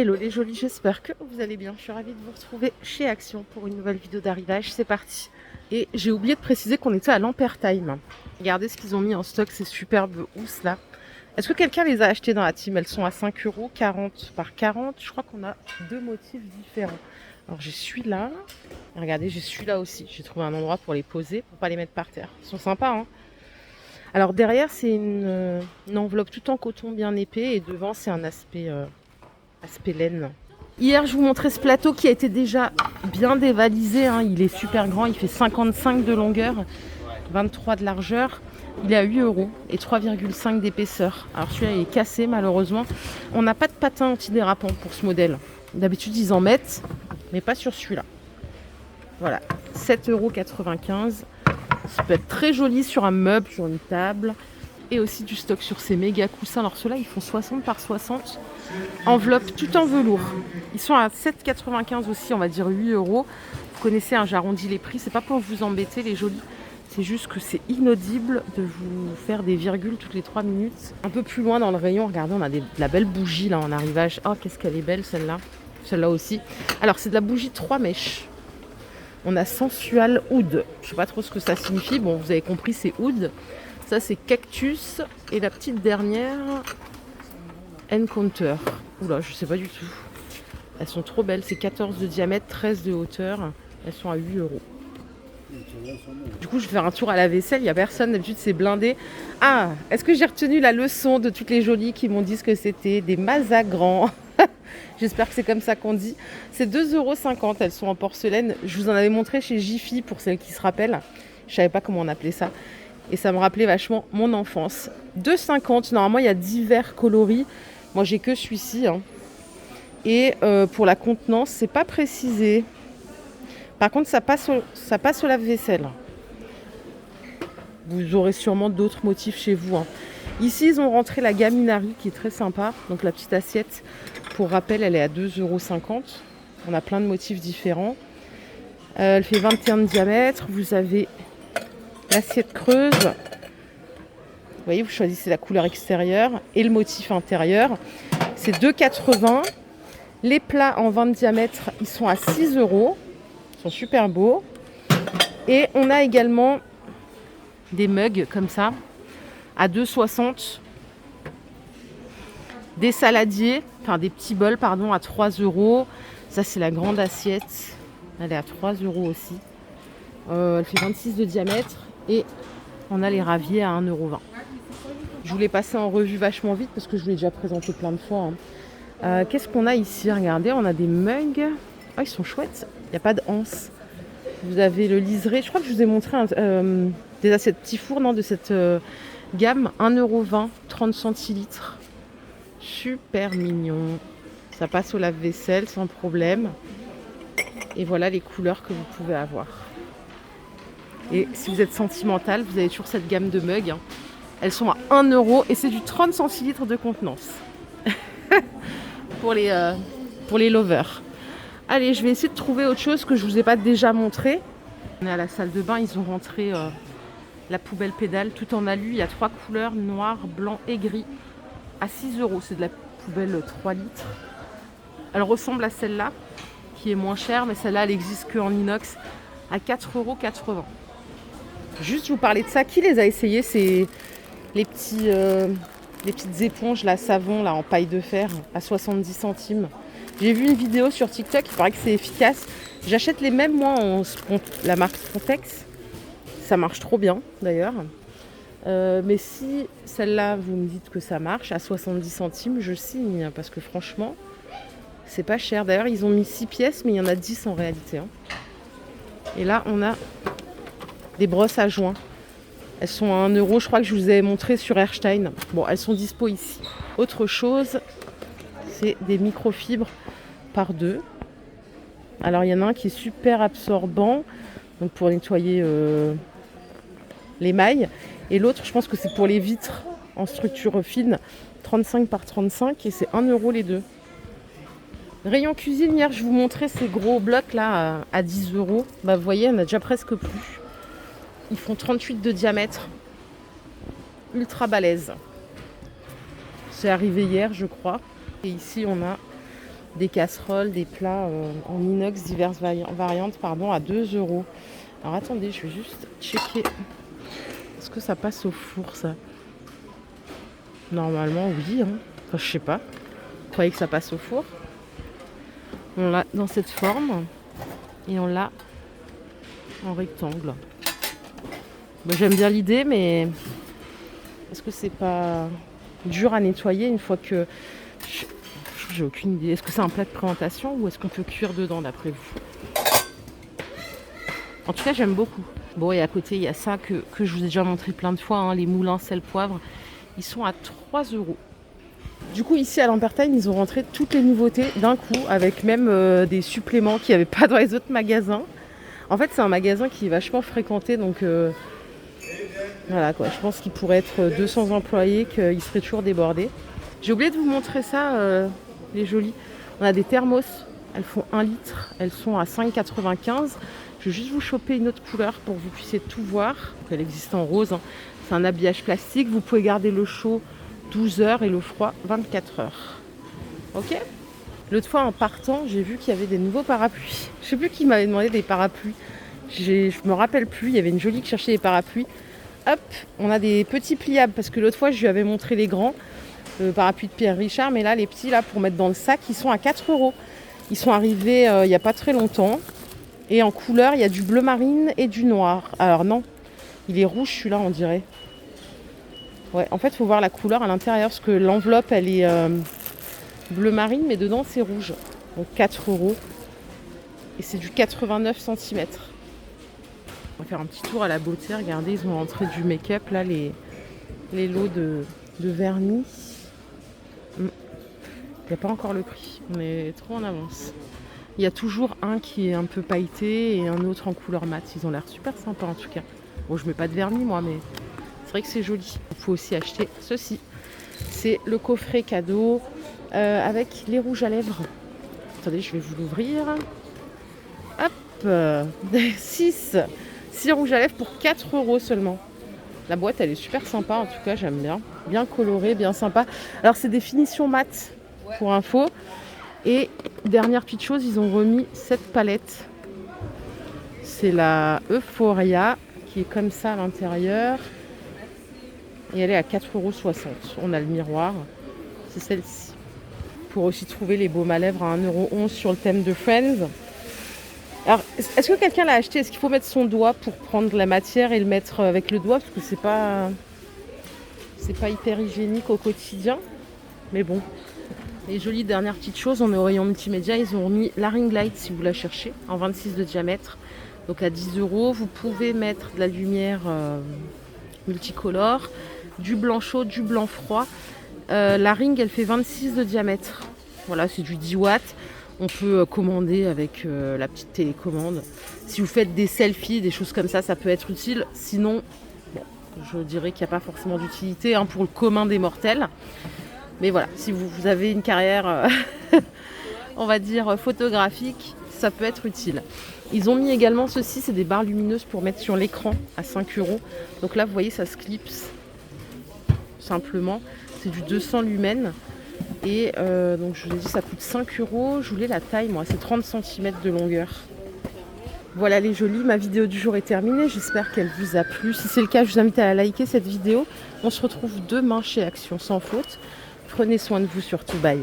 Hello les jolis, j'espère que vous allez bien. Je suis ravie de vous retrouver chez Action pour une nouvelle vidéo d'arrivage. C'est parti. Et j'ai oublié de préciser qu'on était à l'Ampertime. Regardez ce qu'ils ont mis en stock, ces superbes housses là. Est-ce que quelqu'un les a achetées dans la team? Elles sont à 5 €, 40 par 40. Je crois qu'on a deux motifs différents. Alors j'ai celui-là. Et regardez, j'ai celui-là aussi. J'ai trouvé un endroit pour les poser, pour pas les mettre par terre. Ils sont sympas, hein. Alors derrière, c'est une enveloppe tout en coton bien épais. Et devant, c'est un aspect laine. Hier, je vous montrais ce plateau qui a été déjà bien dévalisé, hein. Il est super grand, il fait 55 de longueur, 23 de largeur. Il est à 8 € et 3,5 d'épaisseur. Alors celui-là il est cassé malheureusement. On n'a pas de patin antidérapant pour ce modèle. D'habitude ils en mettent, mais pas sur celui-là. Voilà, 7,95 €. Ça peut être très joli sur un meuble, sur une table. Et aussi du stock sur ces méga coussins. Alors ceux-là ils font 60 par 60. Enveloppe tout en velours. Ils sont à 7,95 aussi, on va dire 8 €. Vous connaissez, hein, j'arrondis les prix. C'est pas pour vous embêter les jolis. C'est juste que c'est inaudible de vous faire des virgules toutes les 3 minutes. Un peu plus loin dans le rayon, regardez, on a de la belle bougie là en arrivage. Oh, qu'est-ce qu'elle est belle celle-là. Celle-là aussi. Alors c'est de la bougie 3 mèches. On a Sensual Oud. Je sais pas trop ce que ça signifie. Bon, vous avez compris, c'est Oud. Ça c'est Cactus. Et la petite dernière, Encounter. Oula, je sais pas du tout. Elles sont trop belles. C'est 14 de diamètre, 13 de hauteur. Elles sont à 8 €. Du coup, je vais faire un tour à la vaisselle. Il n'y a personne. D'habitude, c'est blindé. Ah, est-ce que j'ai retenu la leçon de toutes les jolies qui m'ont dit ce que c'était des Mazagrans? J'espère que c'est comme ça qu'on dit. C'est 2,50 €. Elles sont en porcelaine. Je vous en avais montré chez Jiffy pour celles qui se rappellent. Je savais pas comment on appelait ça. Et ça me rappelait vachement mon enfance. 2,50 €. Normalement, il y a divers coloris. Moi, j'ai que celui-ci, hein. Et pour la contenance, c'est pas précisé. Par contre, ça passe au lave-vaisselle. Vous aurez sûrement d'autres motifs chez vous, hein. Ici, ils ont rentré la gamme Inari qui est très sympa. Donc la petite assiette, pour rappel, elle est à 2,50 €. On a plein de motifs différents. Elle fait 21 de diamètre. Vous avez l'assiette creuse. Vous voyez, vous choisissez la couleur extérieure et le motif intérieur. C'est 2,80 €. Les plats en 20 de diamètre, ils sont à 6 €. Ils sont super beaux. Et on a également des mugs comme ça, à 2,60 €. Des saladiers, enfin des petits bols, pardon, à 3 €. Ça, c'est la grande assiette. Elle est à 3 € aussi. Elle fait 26 de diamètre. Et on a les raviers à 1,20 €. Je voulais passer en revue vachement vite parce que je vous l'ai déjà présenté plein de fois, hein. Qu'est-ce qu'on a ici? Regardez, on a des mugs. Oh, ils sont chouettes. Il n'y a pas de anse. Vous avez le liseré. Je crois que je vous ai montré des assiettes petits fours, non, de cette gamme. 1,20 €, 30 centilitres. Super mignon. Ça passe au lave-vaisselle sans problème. Et voilà les couleurs que vous pouvez avoir. Et si vous êtes sentimental, vous avez toujours cette gamme de mugs, hein. Elles sont à 1 € et c'est du 30 centilitres de contenance. pour les lovers. Allez, je vais essayer de trouver autre chose que je ne vous ai pas déjà montré. On est à la salle de bain, ils ont rentré la poubelle pédale tout en alu. Il y a 3 couleurs, noir, blanc et gris. À 6 €, c'est de la poubelle 3 litres. Elle ressemble à celle-là, qui est moins chère, mais celle-là, elle n'existe qu'en inox, à 4,80 €. Juste, je vous parlais de ça. Qui les a essayés? C'est les petites éponges, là, savon, là, en paille de fer, à 70 centimes. J'ai vu une vidéo sur TikTok, il paraît que c'est efficace. J'achète les mêmes, moi, la marque Spontex. Ça marche trop bien, d'ailleurs. Mais si celle-là, vous me dites que ça marche, à 70 centimes, je signe. Parce que franchement, c'est pas cher. D'ailleurs, ils ont mis 6 pièces, mais il y en a 10 en réalité, hein. Et là, on a des brosses à joints. Elles sont à 1 €. Je crois que je vous ai montré sur Erstein. Bon, elles sont dispo ici. Autre chose, c'est des microfibres par 2. Alors, il y en a un qui est super absorbant, donc pour nettoyer les mailles. Et l'autre, je pense que c'est pour les vitres en structure fine, 35 par 35, et c'est 1 € les deux. Rayon cuisine, hier, je vous montrais ces gros blocs là à 10 €. Bah, vous voyez, on a déjà presque plus. Ils font 38 de diamètre. Ultra balèze. C'est arrivé hier, je crois. Et ici, on a des casseroles, des plats en inox diverses variantes pardon, à 2 euros. Alors attendez, je vais juste checker. Est-ce que ça passe au four ça? Normalement oui, hein. Enfin, je sais pas. Vous croyez que ça passe au four? On l'a dans cette forme et on l'a en rectangle. Bon, j'aime bien l'idée, mais est-ce que c'est pas dur à nettoyer une fois que... J'ai aucune idée. Est-ce que c'est un plat de présentation ou est-ce qu'on peut cuire dedans d'après vous? En tout cas, j'aime beaucoup. Bon, et à côté, il y a ça que je vous ai déjà montré plein de fois, hein, les moulins sel poivre. Ils sont à 3 euros. Du coup, ici à Lambertheim, ils ont rentré toutes les nouveautés d'un coup, avec même des suppléments qu'il n'y avait pas dans les autres magasins. En fait, c'est un magasin qui est vachement fréquenté, donc voilà quoi. Je pense qu'il pourrait être 200 employés, qu'il serait toujours débordé. J'ai oublié de vous montrer ça, les jolies. On a des thermos, elles font 1 litre, elles sont à 5,95. Je vais juste vous choper une autre couleur pour que vous puissiez tout voir. Elle existe en rose, hein. C'est un habillage plastique, vous pouvez garder le chaud 12 heures et le froid 24 heures. Ok? L'autre fois en partant, j'ai vu qu'il y avait des nouveaux parapluies. Je sais plus qui m'avait demandé des parapluies. Je me rappelle plus, il y avait une jolie qui cherchait des parapluies. Hop, on a des petits pliables parce que l'autre fois je lui avais montré les grands, le parapluie de Pierre Richard, mais là les petits là pour mettre dans le sac, ils sont à 4 euros. Ils sont arrivés il n'y a pas très longtemps. Et en couleur, il y a du bleu marine et du noir. Alors non, il est rouge celui-là on dirait. Ouais, en fait il faut voir la couleur à l'intérieur parce que l'enveloppe elle est bleu marine mais dedans c'est rouge. Donc 4 euros. Et c'est du 89 cm. On va faire un petit tour à la beauté. Regardez, ils ont rentré du make-up là, les lots de vernis. Il n'y a pas encore le prix, on est trop en avance. Il y a toujours un qui est un peu pailleté et un autre en couleur mat. Ils ont l'air super sympas en tout cas. Bon, je mets pas de vernis moi, mais c'est vrai que c'est joli. Il faut aussi acheter ceci. C'est le coffret cadeau avec les rouges à lèvres. Attendez, je vais vous l'ouvrir. Hop, 6 rouges à lèvres pour 4 euros seulement. La boîte, elle est super sympa en tout cas, j'aime bien. Bien colorée, bien sympa. Alors, c'est des finitions mat pour info. Et dernière petite chose, ils ont remis cette palette. C'est la Euphoria qui est comme ça à l'intérieur. Et elle est à 4,60 €. On a le miroir. C'est celle-ci. Pour aussi trouver les baumes à lèvres à 1,11 € sur le thème de Friends. Alors, est-ce que quelqu'un l'a acheté? Est-ce qu'il faut mettre son doigt pour prendre la matière et le mettre avec le doigt? Parce que c'est pas hyper hygiénique au quotidien. Mais bon. Et jolie dernière petite chose, on est au rayon multimédia, ils ont remis la ring light si vous la cherchez, en 26 de diamètre. Donc à 10 €, vous pouvez mettre de la lumière multicolore, du blanc chaud, du blanc froid. La ring, elle fait 26 de diamètre. Voilà, c'est du 10 watts. On peut commander avec la petite télécommande. Si vous faites des selfies, des choses comme ça, ça peut être utile. Sinon, bon, je dirais qu'il n'y a pas forcément d'utilité pour le commun des mortels. Mais voilà, si vous avez une carrière, on va dire, photographique, ça peut être utile. Ils ont mis également ceci, c'est des barres lumineuses pour mettre sur l'écran à 5 €. Donc là, vous voyez, ça se clipse simplement. C'est du 200 lumens. Et donc je vous ai dit, ça coûte 5 €. Je voulais la taille, moi, c'est 30 cm de longueur. Voilà les jolies, ma vidéo du jour est terminée. J'espère qu'elle vous a plu. Si c'est le cas, je vous invite à liker cette vidéo. On se retrouve demain chez Action Sans Faute. Prenez soin de vous surtout, bye.